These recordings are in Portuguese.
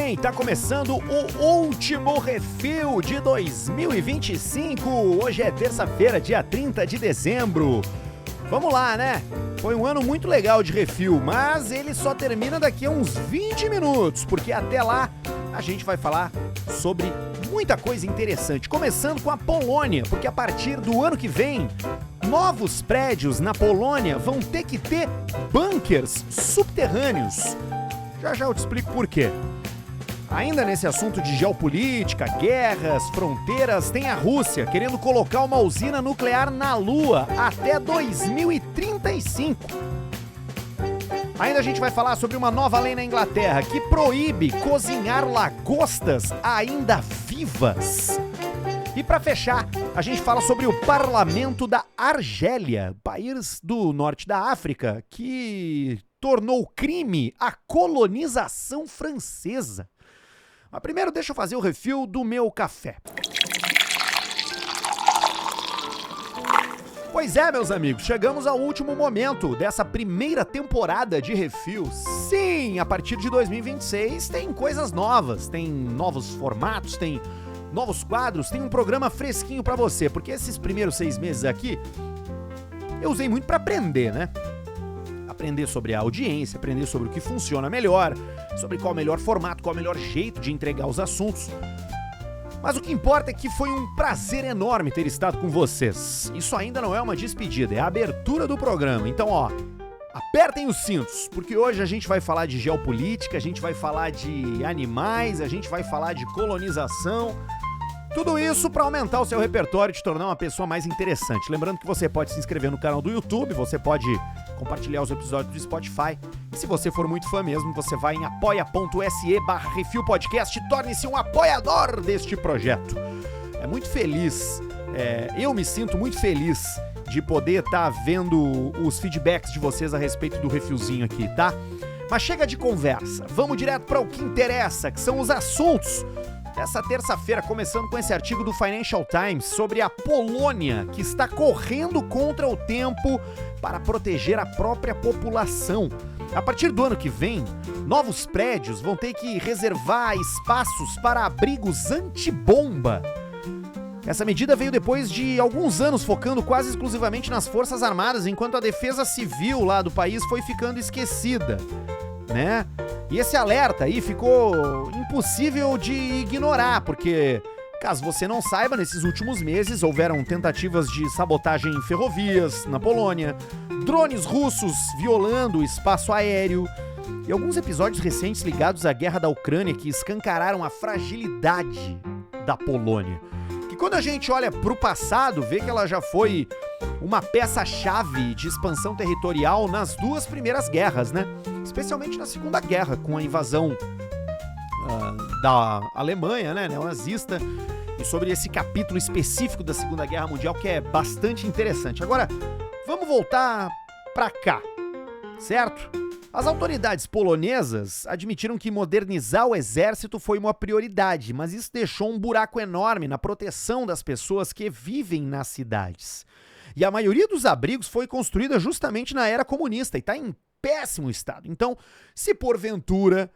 bem? Tá começando o último refil de 2025. Hoje é terça-feira, dia 30 de dezembro. Vamos lá, né? Foi um ano muito legal de refil, mas ele só termina daqui a uns 20 minutos, porque até lá a gente vai falar sobre muita coisa interessante. Começando com a Polônia, porque a partir do ano que vem, novos prédios na Polônia vão ter que ter bunkers subterrâneos. Já eu te explico por quê. Ainda nesse assunto de geopolítica, guerras, fronteiras, tem a Rússia querendo colocar uma usina nuclear na Lua até 2035. Ainda a gente vai falar sobre uma nova lei na Inglaterra que proíbe cozinhar lagostas ainda vivas. E para fechar, a gente fala sobre o parlamento da Argélia, país do norte da África, que tornou crime a colonização francesa. Mas primeiro deixa eu fazer o refil do meu café. Pois é, meus amigos, chegamos ao último momento dessa primeira temporada de refil. Sim, a partir de 2026 tem coisas novas, tem novos formatos, tem novos quadros, tem um programa fresquinho pra você, porque esses primeiros 6 meses aqui eu usei muito pra aprender, né? Aprender sobre a audiência, aprender sobre o que funciona melhor, sobre qual é o melhor formato, qual é o melhor jeito de entregar os assuntos. Mas o que importa é que foi um prazer enorme ter estado com vocês. Isso ainda não é uma despedida, é a abertura do programa. Então, ó, apertem os cintos, porque hoje a gente vai falar de geopolítica, a gente vai falar de animais, a gente vai falar de colonização. Tudo isso para aumentar o seu repertório e te tornar uma pessoa mais interessante. Lembrando que você pode se inscrever no canal do YouTube, você pode compartilhar os episódios do Spotify. E se você for muito fã mesmo, você vai em apoia.se/refilpodcast e torne-se um apoiador deste projeto. É muito feliz, eu me sinto muito feliz de poder estar vendo os feedbacks de vocês a respeito do refilzinho aqui, tá? Mas chega de conversa, vamos direto para o que interessa, que são os assuntos dessa terça-feira, começando com esse artigo do Financial Times sobre a Polônia, que está correndo contra o tempo para proteger a própria população. A partir do ano que vem, novos prédios vão ter que reservar espaços para abrigos antibomba. Essa medida veio depois de alguns anos focando quase exclusivamente nas Forças Armadas, enquanto a defesa civil lá do país foi ficando esquecida, né? E esse alerta aí ficou impossível de ignorar, porque, caso você não saiba, nesses últimos meses houveram tentativas de sabotagem em ferrovias na Polônia, drones russos violando o espaço aéreo e alguns episódios recentes ligados à guerra da Ucrânia que escancararam a fragilidade da Polônia. Que quando a gente olha pro passado, vê que ela já foi uma peça-chave de expansão territorial nas 2 primeiras guerras, né? Especialmente na Segunda Guerra, com a invasão da Alemanha, né, neonazista, e sobre esse capítulo específico da Segunda Guerra Mundial que é bastante interessante. Agora, vamos voltar pra cá, certo? As autoridades polonesas admitiram que modernizar o exército foi uma prioridade, mas isso deixou um buraco enorme na proteção das pessoas que vivem nas cidades. E a maioria dos abrigos foi construída justamente na era comunista e está em péssimo estado. Então, se porventura,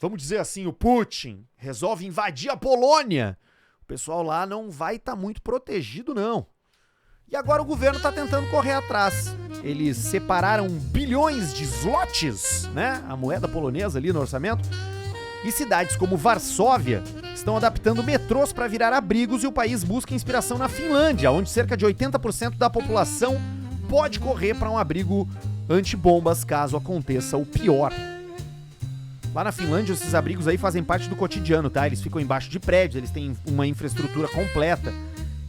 vamos dizer assim, o Putin resolve invadir a Polônia, o pessoal lá não vai estar muito protegido, não. E agora o governo está tentando correr atrás. Eles separaram bilhões de zlotys, né, a moeda polonesa ali no orçamento, e cidades como Varsóvia estão adaptando metrôs para virar abrigos e o país busca inspiração na Finlândia, onde cerca de 80% da população pode correr para um abrigo antibombas caso aconteça o pior. Lá na Finlândia, esses abrigos aí fazem parte do cotidiano, tá? Eles ficam embaixo de prédios, eles têm uma infraestrutura completa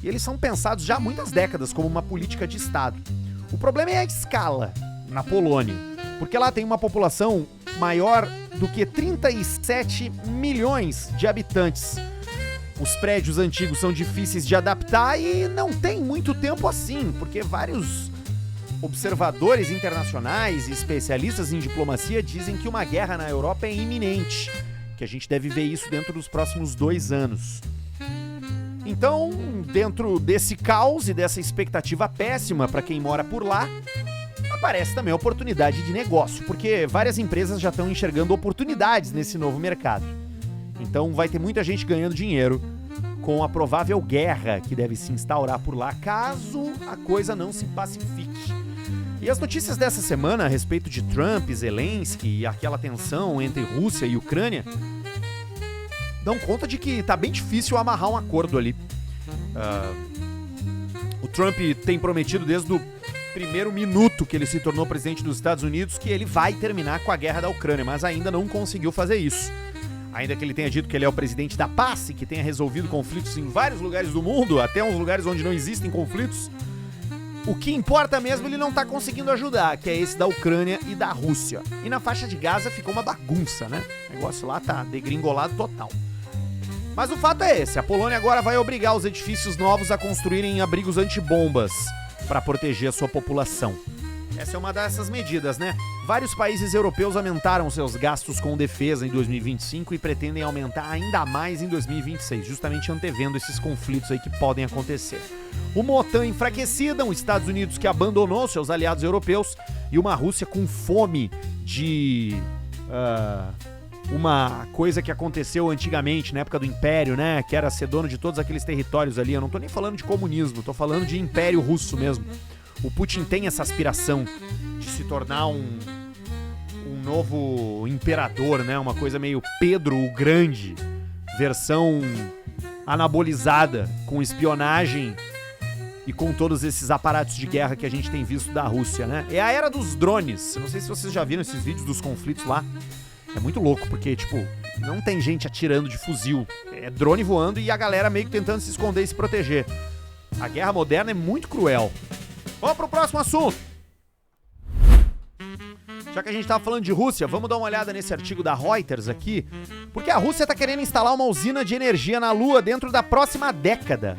e eles são pensados já há muitas décadas como uma política de Estado. O problema é a escala na Polônia, porque lá tem uma população maior do que 37 milhões de habitantes. Os prédios antigos são difíceis de adaptar e não tem muito tempo assim, porque vários observadores internacionais e especialistas em diplomacia dizem que uma guerra na Europa é iminente, que a gente deve ver isso dentro dos próximos 2 anos. Então, dentro desse caos e dessa expectativa péssima para quem mora por lá, aparece também a oportunidade de negócio, porque várias empresas já estão enxergando oportunidades nesse novo mercado. Então vai ter muita gente ganhando dinheiro com a provável guerra que deve se instaurar por lá, caso a coisa não se pacifique. E as notícias dessa semana a respeito de Trump, Zelensky e aquela tensão entre Rússia e Ucrânia dão conta de que tá bem difícil amarrar um acordo ali. O Trump tem prometido desde o primeiro minuto que ele se tornou presidente dos Estados Unidos que ele vai terminar com a guerra da Ucrânia, mas ainda não conseguiu fazer isso. Ainda que ele tenha dito que ele é o presidente da paz e que tenha resolvido conflitos em vários lugares do mundo, até uns lugares onde não existem conflitos, o que importa mesmo ele não tá conseguindo ajudar, que é esse da Ucrânia e da Rússia. E na faixa de Gaza ficou uma bagunça, né? O negócio lá tá degringolado total. Mas o fato é esse, a Polônia agora vai obrigar os edifícios novos a construírem abrigos antibombas para proteger a sua população. Essa é uma dessas medidas, né? Vários países europeus aumentaram seus gastos com defesa em 2025 e pretendem aumentar ainda mais em 2026, justamente antevendo esses conflitos aí que podem acontecer. Uma OTAN enfraquecida, os Estados Unidos que abandonou seus aliados europeus e uma Rússia com fome de uma coisa que aconteceu antigamente, na época do Império, né? Que era ser dono de todos aqueles territórios ali. Eu não tô nem falando de comunismo, tô falando de Império Russo mesmo. O Putin tem essa aspiração de se tornar um novo imperador, né? Uma coisa meio Pedro o Grande, versão anabolizada, com espionagem e com todos esses aparatos de guerra que a gente tem visto da Rússia, né? É a era dos drones. Eu não sei se vocês já viram esses vídeos dos conflitos lá. É muito louco, porque, tipo, não tem gente atirando de fuzil. É drone voando e a galera meio que tentando se esconder e se proteger. A guerra moderna é muito cruel. Vamos pro próximo assunto. Já que a gente tava falando de Rússia, vamos dar uma olhada nesse artigo da Reuters aqui, porque a Rússia tá querendo instalar uma usina de energia na Lua dentro da próxima década.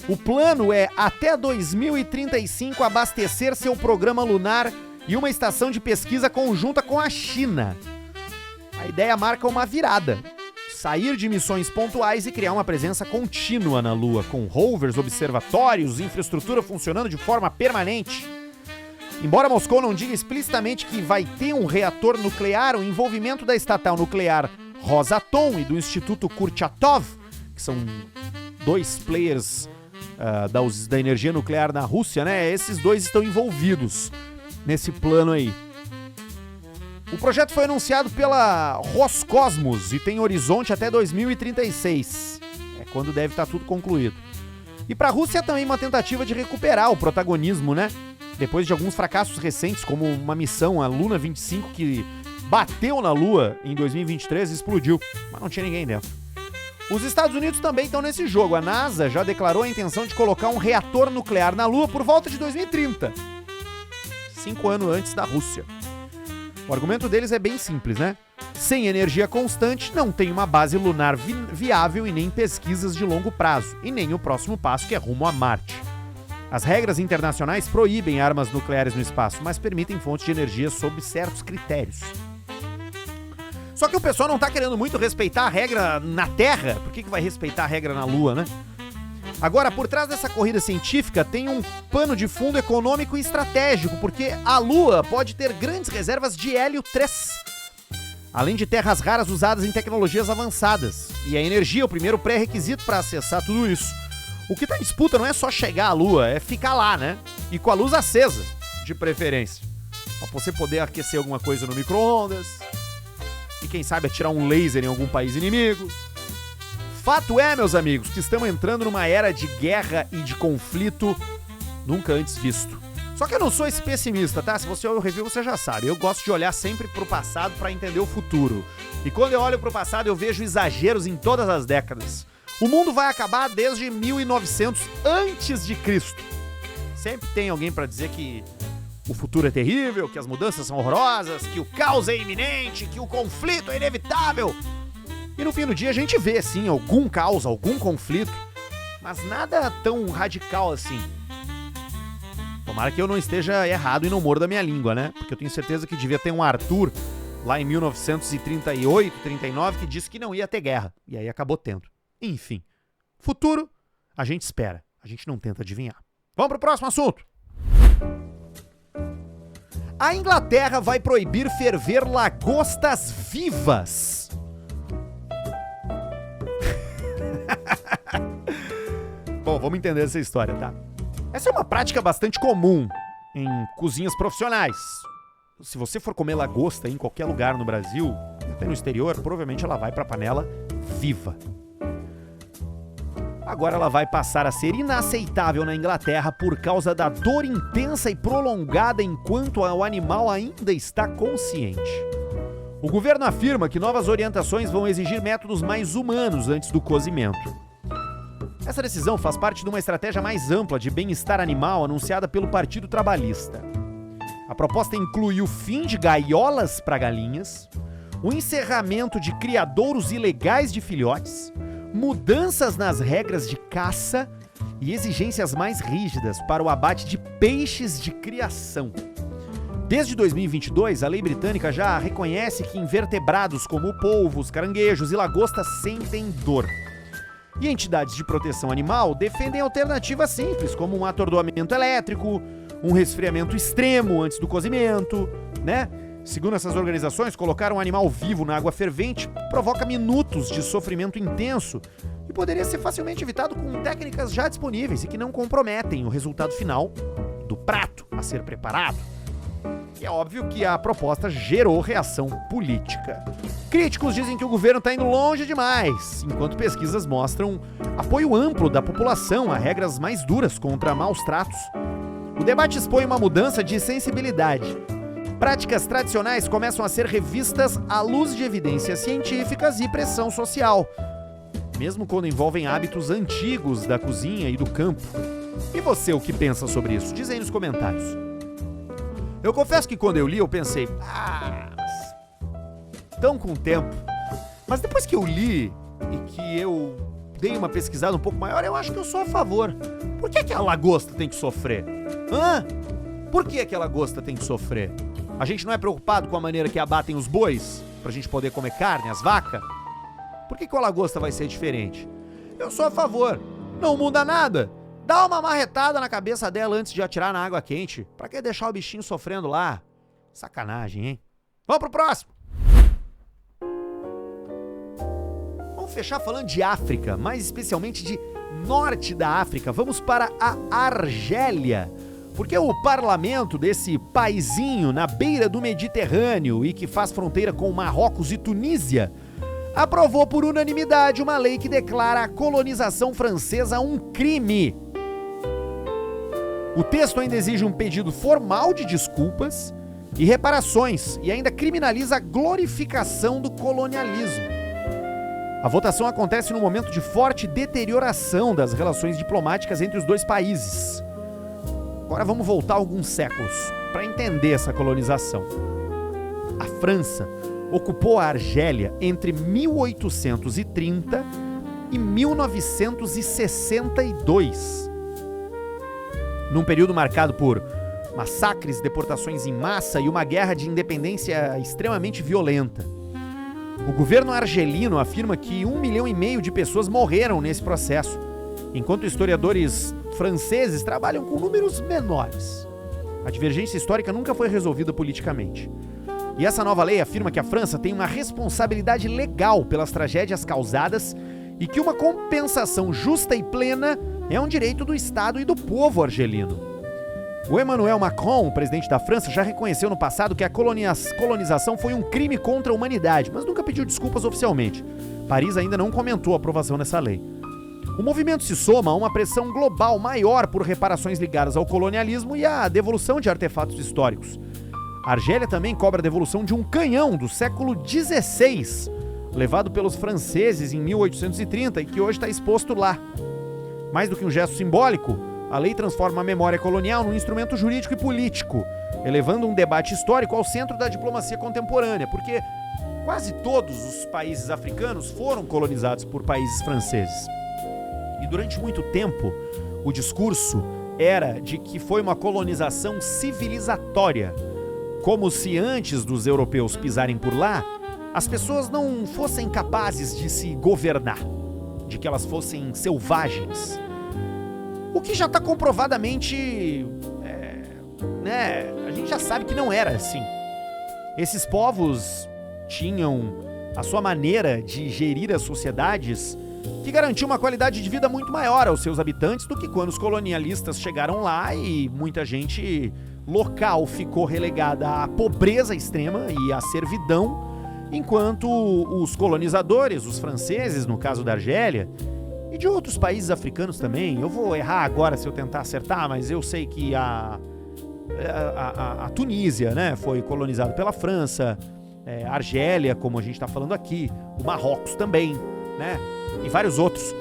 O plano é, até 2035, abastecer seu programa lunar e uma estação de pesquisa conjunta com a China. A ideia marca uma virada. Sair de missões pontuais e criar uma presença contínua na Lua, com rovers, observatórios, infraestrutura funcionando de forma permanente. Embora Moscou não diga explicitamente que vai ter um reator nuclear, o envolvimento da estatal nuclear Rosatom e do Instituto Kurchatov, que são dois players da energia nuclear na Rússia, né? Esses dois estão envolvidos nesse plano aí. O projeto foi anunciado pela Roscosmos e tem horizonte até 2036. É quando deve estar tudo concluído. E para a Rússia também uma tentativa de recuperar o protagonismo, né? Depois de alguns fracassos recentes, como uma missão, a Luna 25, que bateu na Lua em 2023 e explodiu, mas não tinha ninguém dentro. Os Estados Unidos também estão nesse jogo. A NASA já declarou a intenção de colocar um reator nuclear na Lua por volta de 2030. 5 anos antes da Rússia. O argumento deles é bem simples, né? Sem energia constante, não tem uma base lunar viável e nem pesquisas de longo prazo, e nem o próximo passo, que é rumo a Marte. As regras internacionais proíbem armas nucleares no espaço, mas permitem fontes de energia sob certos critérios. Só que o pessoal não tá querendo muito respeitar a regra na Terra. Por que vai respeitar a regra na Lua, né? Agora, por trás dessa corrida científica tem um pano de fundo econômico e estratégico, porque a Lua pode ter grandes reservas de hélio 3, além de terras raras usadas em tecnologias avançadas. E a energia é o primeiro pré-requisito para acessar tudo isso. O que tá em disputa não é só chegar à Lua, é ficar lá, né? E com a luz acesa, de preferência. Pra você poder aquecer alguma coisa no micro-ondas. E quem sabe atirar um laser em algum país inimigo. Fato é, meus amigos, que estamos entrando numa era de guerra e de conflito nunca antes visto. Só que eu não sou esse pessimista, tá? Se você olha o review, você já sabe. Eu gosto de olhar sempre pro passado para entender o futuro. E quando eu olho pro passado, eu vejo exageros em todas as décadas. O mundo vai acabar desde 1900 antes de Cristo. Sempre tem alguém para dizer que o futuro é terrível, que as mudanças são horrorosas, que o caos é iminente, que o conflito é inevitável. E no fim do dia a gente vê, sim, algum caos, algum conflito, mas nada tão radical assim. Tomara que eu não esteja errado e não morda minha língua, né? Porque eu tenho certeza que devia ter um Arthur lá em 1938, 39, que disse que não ia ter guerra. E aí acabou tendo. Enfim, futuro a gente espera, a gente não tenta adivinhar. Vamos pro próximo assunto. A Inglaterra vai proibir ferver lagostas vivas. Bom, vamos entender essa história, tá? Essa é uma prática bastante comum em cozinhas profissionais. Se você for comer lagosta em qualquer lugar no Brasil, até no exterior, provavelmente ela vai para a panela viva. Agora ela vai passar a ser inaceitável na Inglaterra por causa da dor intensa e prolongada enquanto o animal ainda está consciente. O governo afirma que novas orientações vão exigir métodos mais humanos antes do cozimento. Essa decisão faz parte de uma estratégia mais ampla de bem-estar animal anunciada pelo Partido Trabalhista. A proposta inclui o fim de gaiolas para galinhas, o encerramento de criadouros ilegais de filhotes, mudanças nas regras de caça e exigências mais rígidas para o abate de peixes de criação. Desde 2022, a lei britânica já reconhece que invertebrados como polvos, caranguejos e lagostas sentem dor. E entidades de proteção animal defendem alternativas simples, como um atordoamento elétrico, um resfriamento extremo antes do cozimento, né? Segundo essas organizações, colocar um animal vivo na água fervente provoca minutos de sofrimento intenso e poderia ser facilmente evitado com técnicas já disponíveis e que não comprometem o resultado final do prato a ser preparado. E é óbvio que a proposta gerou reação política. Críticos dizem que o governo está indo longe demais, enquanto pesquisas mostram apoio amplo da população a regras mais duras contra maus tratos. O debate expõe uma mudança de sensibilidade. Práticas tradicionais começam a ser revistas à luz de evidências científicas e pressão social, mesmo quando envolvem hábitos antigos da cozinha e do campo. E você, o que pensa sobre isso? Diz aí nos comentários. Eu confesso que quando eu li, eu pensei, tão com tempo. Mas depois que eu li e que eu dei uma pesquisada um pouco maior, eu acho que eu sou a favor. Por que a lagosta tem que sofrer? Por que a lagosta tem que sofrer? A gente não é preocupado com a maneira que abatem os bois, pra gente poder comer carne, as vacas? Por que a lagosta vai ser diferente? Eu sou a favor. Não muda nada. Dá uma marretada na cabeça dela antes de atirar na água quente. Pra que deixar o bichinho sofrendo lá? Sacanagem, hein? Vamos pro próximo. Vamos fechar falando de África, mais especialmente de norte da África. Vamos para a Argélia. Porque o parlamento desse paizinho na beira do Mediterrâneo e que faz fronteira com Marrocos e Tunísia aprovou por unanimidade uma lei que declara a colonização francesa um crime. O texto ainda exige um pedido formal de desculpas e reparações e ainda criminaliza a glorificação do colonialismo. A votação acontece num momento de forte deterioração das relações diplomáticas entre os dois países. Agora vamos voltar alguns séculos para entender essa colonização. A França ocupou a Argélia entre 1830 e 1962. Num período marcado por massacres, deportações em massa e uma guerra de independência extremamente violenta. O governo argelino afirma que 1,5 milhão de pessoas morreram nesse processo, enquanto historiadores franceses trabalham com números menores. A divergência histórica nunca foi resolvida politicamente. E essa nova lei afirma que a França tem uma responsabilidade legal pelas tragédias causadas e que uma compensação justa e plena é um direito do Estado e do povo argelino. O Emmanuel Macron, o presidente da França, já reconheceu no passado que a colonização foi um crime contra a humanidade, mas nunca pediu desculpas oficialmente. Paris ainda não comentou a aprovação dessa lei. O movimento se soma a uma pressão global maior por reparações ligadas ao colonialismo e à devolução de artefatos históricos. A Argélia também cobra a devolução de um canhão do século XVI, levado pelos franceses em 1830 e que hoje está exposto lá. Mais do que um gesto simbólico, a lei transforma a memória colonial num instrumento jurídico e político, elevando um debate histórico ao centro da diplomacia contemporânea, porque quase todos os países africanos foram colonizados por países franceses. E durante muito tempo, o discurso era de que foi uma colonização civilizatória, como se antes dos europeus pisarem por lá, as pessoas não fossem capazes de se governar, de que elas fossem selvagens. O que já está comprovadamente, a gente já sabe que não era assim. Esses povos tinham a sua maneira de gerir as sociedades que garantiu uma qualidade de vida muito maior aos seus habitantes do que quando os colonialistas chegaram lá e muita gente local ficou relegada à pobreza extrema e à servidão, enquanto os colonizadores, os franceses, no caso da Argélia, e de outros países africanos também, eu vou errar agora se eu tentar acertar, mas eu sei que a Tunísia, né, foi colonizada pela França, a Argélia, como a gente está falando aqui, o Marrocos também, né, e vários outros,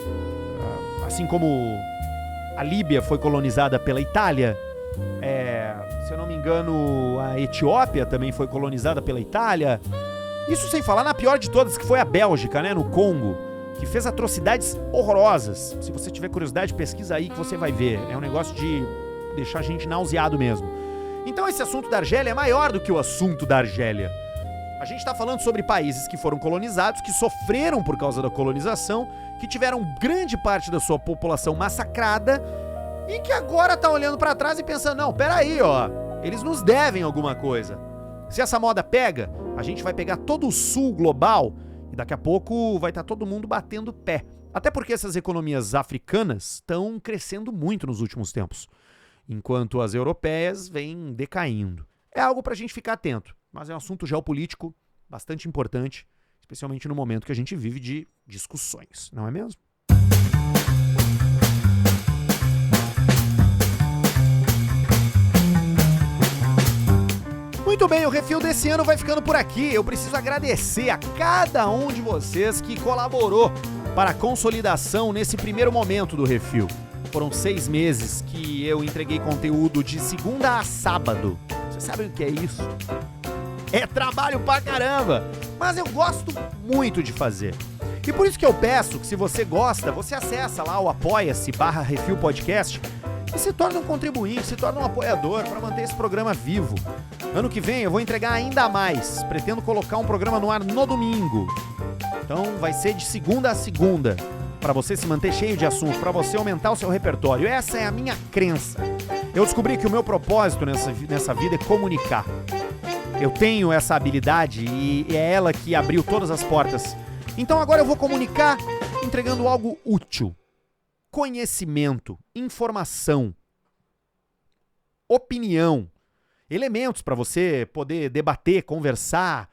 assim como a Líbia foi colonizada pela Itália, se eu não me engano, a Etiópia também foi colonizada pela Itália, isso sem falar na pior de todas, que foi a Bélgica, né, no Congo, que fez atrocidades horrorosas. Se você tiver curiosidade, pesquisa aí que você vai ver. É um negócio de deixar a gente nauseado mesmo. Então esse assunto da Argélia é maior do que o assunto da Argélia. A gente está falando sobre países que foram colonizados, que sofreram por causa da colonização, que tiveram grande parte da sua população massacrada e que agora tá olhando para trás e pensando, não, peraí, ó, eles nos devem alguma coisa. Se essa moda pega, a gente vai pegar todo o sul global e daqui a pouco vai estar todo mundo batendo pé. Até porque essas economias africanas estão crescendo muito nos últimos tempos, enquanto as europeias vêm decaindo. É algo pra gente ficar atento, mas é um assunto geopolítico bastante importante, especialmente no momento que a gente vive de discussões, não é mesmo? Muito bem, o Refil desse ano vai ficando por aqui. Eu preciso agradecer a cada um de vocês que colaborou para a consolidação nesse primeiro momento do Refil. Foram 6 meses que eu entreguei conteúdo de segunda a sábado. Vocês sabem o que é isso? É trabalho pra caramba, mas eu gosto muito de fazer. E por isso que eu peço que, se você gosta, você acessa lá o apoia-se/Refil Podcast e se torna um contribuinte, se torna um apoiador para manter esse programa vivo. Ano que vem eu vou entregar ainda mais. Pretendo colocar um programa no ar no domingo. Então vai ser de segunda a segunda, para você se manter cheio de assunto, para você aumentar o seu repertório. Essa é a minha crença. Eu descobri que o meu propósito nessa vida é comunicar. Eu tenho essa habilidade e é ela que abriu todas as portas. Então agora eu vou comunicar entregando algo útil. Conhecimento, informação, opinião, elementos para você poder debater, conversar,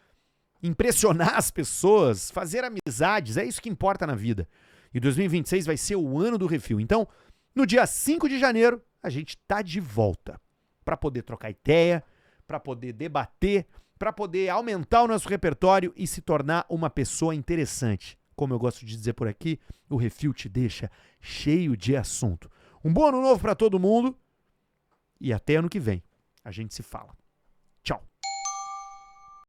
impressionar as pessoas, fazer amizades, é isso que importa na vida. E 2026 vai ser o ano do Refil. Então, no dia 5 de janeiro, a gente tá de volta para poder trocar ideia, para poder debater, para poder aumentar o nosso repertório e se tornar uma pessoa interessante. Como eu gosto de dizer por aqui, o Refil te deixa cheio de assunto. Um bom ano novo para todo mundo e até ano que vem. A gente se fala. Tchau.